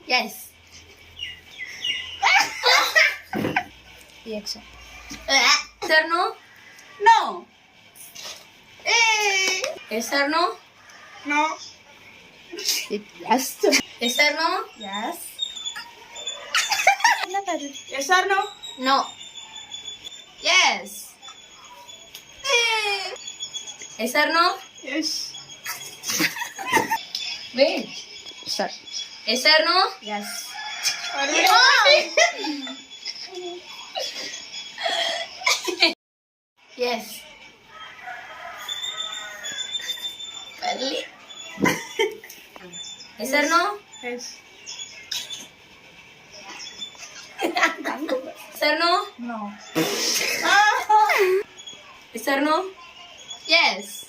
Yes. Reaction. Yes or no? No. Yes or no? No. Yes. Yes or no? Yes. Yes or no? No. Yes. Yes or no? Yes. Wait. Start. Yes or no? Yes. Yes. Early. Yes or no? Yes. Yes or no? No. Yes or no? Yes.